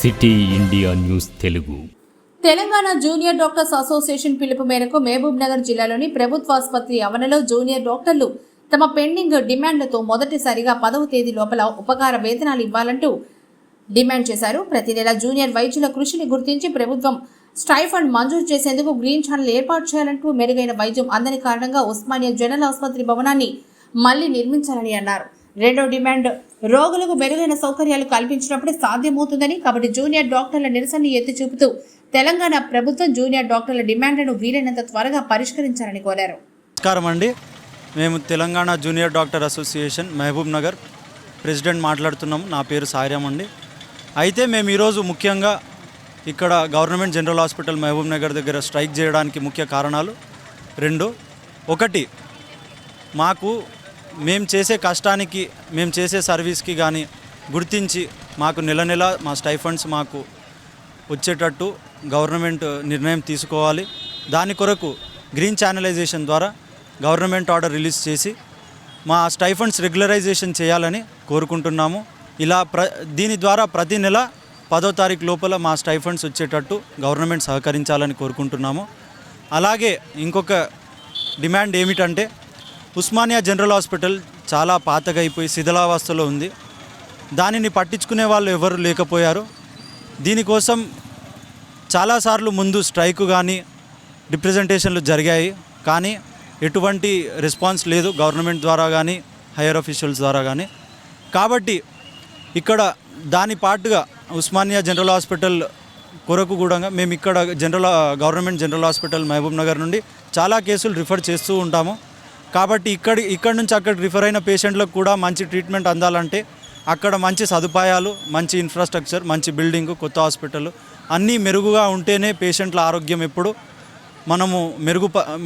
City India news Telugu. Telangana junior doctors association పిలుపు మేరకు మహబూబ్ నగర్ జిల్లాలోని ప్రభుత్వ ఆసుపత్రి ఆవరణలో జూనియర్ డాక్టర్లు తమ పెండింగ్ డిమాండ్లతో మొదటిసారిగా 10వ తేదీ లోపల ఉపకార వేతనాలు ఇవ్వాలంటూ డిమాండ్ చేశారు. ప్రతి నెల జూనియర్ వైద్యుల కృషిని గుర్తించి ప్రభుత్వం స్టైఫండ్ మంజూరు చేసేందుకు గ్రీన్ ఛానల్ ఏర్పాటు చేయాలంటూ మెరుగైన వైద్యం అందని కారణంగా ఉస్మానియా జనరల్ ఆసుపత్రి భవనాన్ని మళ్లీ నిర్మించాలని అన్నారు. రెండో డిమాండ్ రోగులకు మెరుగైన సౌకర్యాలు కల్పించినప్పుడే సాధ్యమవుతుందని, కాబట్టి జూనియర్ డాక్టర్ల నిరసనని ఎత్తి చూపుతూ తెలంగాణ ప్రభుత్వం జూనియర్ డాక్టర్ల డిమాండ్లను వీలైనంత త్వరగా పరిష్కరించాలని కోరారు. నమస్కారం అండి. మేము Telangana junior doctor association Mahabubnagar president మాట్లాడుతున్నాము. నా పేరు సాయిరామ్ అండి. అయితే మేము ఈరోజు ముఖ్యంగా ఇక్కడ government general hospital Mahabubnagar దగ్గర స్ట్రైక్ చేయడానికి ముఖ్య కారణాలు రెండు. ఒకటి, మేము చేసే కష్టానికి, మేము చేసే సర్వీస్కి కానీ గుర్తించి మాకు నెల నెల మా స్టైఫండ్స్ మాకు వచ్చేటట్టు గవర్నమెంట్ నిర్ణయం తీసుకోవాలి. దాని కొరకు గ్రీన్ ఛానలైజేషన్ ద్వారా గవర్నమెంట్ ఆర్డర్ రిలీజ్ చేసి మా స్టైఫండ్స్ రెగ్యులరైజేషన్ చేయాలని కోరుకుంటున్నాము. దీని ద్వారా ప్రతి నెల 10వ తారీఖు లోపల మా స్టైఫండ్స్ వచ్చేటట్టు గవర్నమెంట్ సహకరించాలని కోరుకుంటున్నాము. అలాగే ఇంకొక డిమాండ్ ఏమిటంటే, ఉస్మానియా జనరల్ హాస్పిటల్ చాలా పాతగా అయిపోయి శిథిలావస్థలో ఉంది. దానిని పట్టించుకునే వాళ్ళు ఎవరు లేకపోయారు. దీనికోసం చాలాసార్లు ముందు స్ట్రైక్ కానీ రిప్రజెంటేషన్లు జరిగాయి, కానీ ఎటువంటి రెస్పాన్స్ లేదు గవర్నమెంట్ ద్వారా కానీ హైయర్ అఫీషియల్స్ ద్వారా కానీ. కాబట్టి ఇక్కడ దాని పాటుగా ఉస్మానియా జనరల్ హాస్పిటల్ కొరకు కూడా మేము ఇక్కడ government general hospital Mahabubnagar నుండి చాలా కేసులు రిఫర్ చేస్తూ ఉంటాము. కాబట్టి ఇక్కడ నుంచి అక్కడ రిఫర్ అయిన పేషెంట్లకు కూడా మంచి ట్రీట్మెంట్ అందాలంటే అక్కడ మంచి సదుపాయాలు, మంచి ఇన్ఫ్రాస్ట్రక్చర్, మంచి బిల్డింగు, కొత్త హాస్పిటల్ అన్నీ మెరుగుగా ఉంటేనే పేషెంట్ల ఆరోగ్యం ఎప్పుడు మనము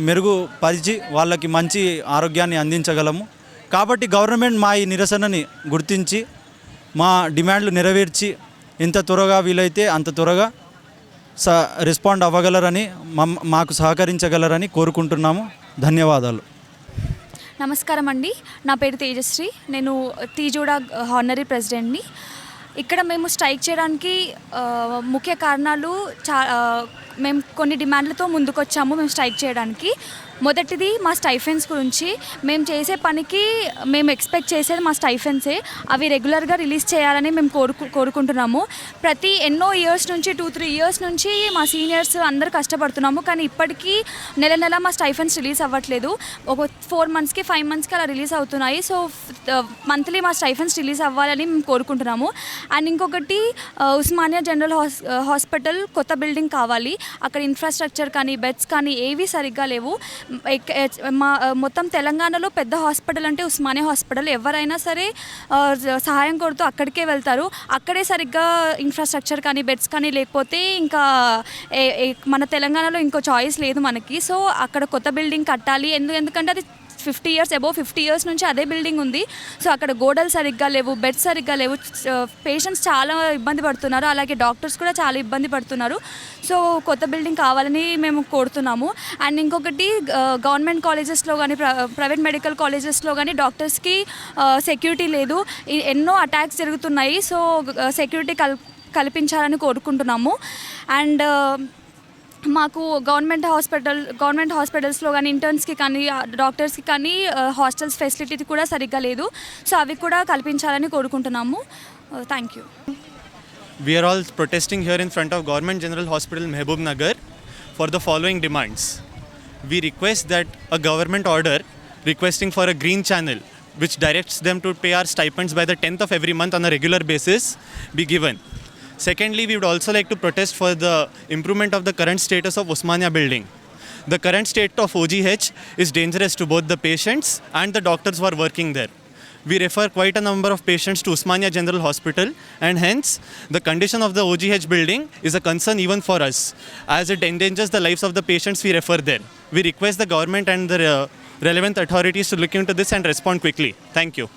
మెరుగుపరిచి వాళ్ళకి మంచి ఆరోగ్యాన్ని అందించగలము. కాబట్టి గవర్నమెంట్ మా ఈ నిరసనని గుర్తించి మా డిమాండ్లు నెరవేర్చి ఎంత త్వరగా వీలైతే అంత త్వరగా రెస్పాండ్ అవ్వగలరని, మాకు సహకరించగలరని కోరుకుంటున్నాము. ధన్యవాదాలు. నమస్కారం అండి. నా పేరు తేజశ్రీ. నేను తీజూడా హానరీ ప్రెసిడెంట్ని. ఇక్కడ మేము స్ట్రైక్ చేయడానికి ముఖ్య కారణాలు మేము కొన్ని డిమాండ్లతో ముందుకొచ్చాము మేము స్ట్రైక్ చేయడానికి. మొదటిది మా స్టైఫెన్స్ గురించి. మేము చేసే పనికి మేము ఎక్స్పెక్ట్ చేసేది మా స్టైఫెన్సే. అవి రెగ్యులర్గా రిలీజ్ చేయాలని మేము కోరుకుంటున్నాము. ఎన్నో ఇయర్స్ నుంచి 2-3 ఇయర్స్ నుంచి మా సీనియర్స్ అందరూ కష్టపడుతున్నాము, కానీ ఇప్పటికీ నెల నెల మా స్టైఫెన్స్ రిలీజ్ అవ్వట్లేదు. ఒక 4 మంత్స్కి 5 మంత్స్కి అలా రిలీజ్ అవుతున్నాయి. సో మంత్లీ మా స్టైఫెన్స్ రిలీజ్ అవ్వాలని మేము కోరుకుంటున్నాము. అండ్ ఇంకొకటి, ఉస్మానియా జనరల్ హాస్పిటల్ కొత్త బిల్డింగ్ కావాలి. అక్కడ ఇన్ఫ్రాస్ట్రక్చర్ కానీ బెడ్స్ కానీ ఏవి సరిగ్గా లేవు. మొత్తం తెలంగాణలో పెద్ద హాస్పిటల్ అంటే ఉస్మానియా హాస్పిటల్. ఎవరైనా సరే సహాయం కోరుతూ అక్కడికే వెళ్తారు. అక్కడే సరిగ్గా ఇన్ఫ్రాస్ట్రక్చర్ కానీ బెడ్స్ కానీ లేకపోతే ఇంకా మన తెలంగాణలో ఇంకో చాయిస్ లేదు మనకి. సో అక్కడ కొత్త బిల్డింగ్ కట్టాలి. ఎందుకంటే అది 50 ఇయర్స్ నుంచి అదే బిల్డింగ్ ఉంది. సో అక్కడ గోడలు సరిగ్గా లేవు, బెడ్స్ సరిగ్గా లేవు. పేషెంట్స్ చాలా ఇబ్బంది పడుతున్నారు, అలాగే డాక్టర్స్ కూడా చాలా ఇబ్బంది పడుతున్నారు. సో కొత్త బిల్డింగ్ కావాలని మేము కోరుతున్నాము. అండ్ ఇంకొకటి, గవర్నమెంట్ కాలేజెస్లో కానీ ప్రైవేట్ మెడికల్ కాలేజెస్లో కానీ డాక్టర్స్కి సెక్యూరిటీ లేదు. ఎన్నో అటాక్స్ జరుగుతున్నాయి. సో సెక్యూరిటీ కల్పించాలని కోరుకుంటున్నాము. అండ్ మాకు గవర్నమెంట్ హాస్పిటల్స్లో కానీ ఇంటర్న్స్కి కానీ డాక్టర్స్కి కానీ హాస్టల్స్ ఫెసిలిటీ కూడా సరిగ్గా లేదు. సో అవి కూడా కల్పించాలని కోరుకుంటున్నాము. Thank you. We are all protesting here in front of Government General Hospital Mehboob Nagar for the following demands. We request that a government order requesting for a green channel which directs them to pay our stipends by the 10th of every month on a regular basis be given. Secondly, we would also like to protest for the improvement of the current status of Usmania building. The current state of OGH is dangerous to both the patients and the doctors who are working there. We refer quite a number of patients to Usmania General Hospital, and hence the condition of the OGH building is a concern even for us, as it endangers the lives of the patients we refer there. We request the government and the relevant authorities to look into this and respond quickly. Thank you.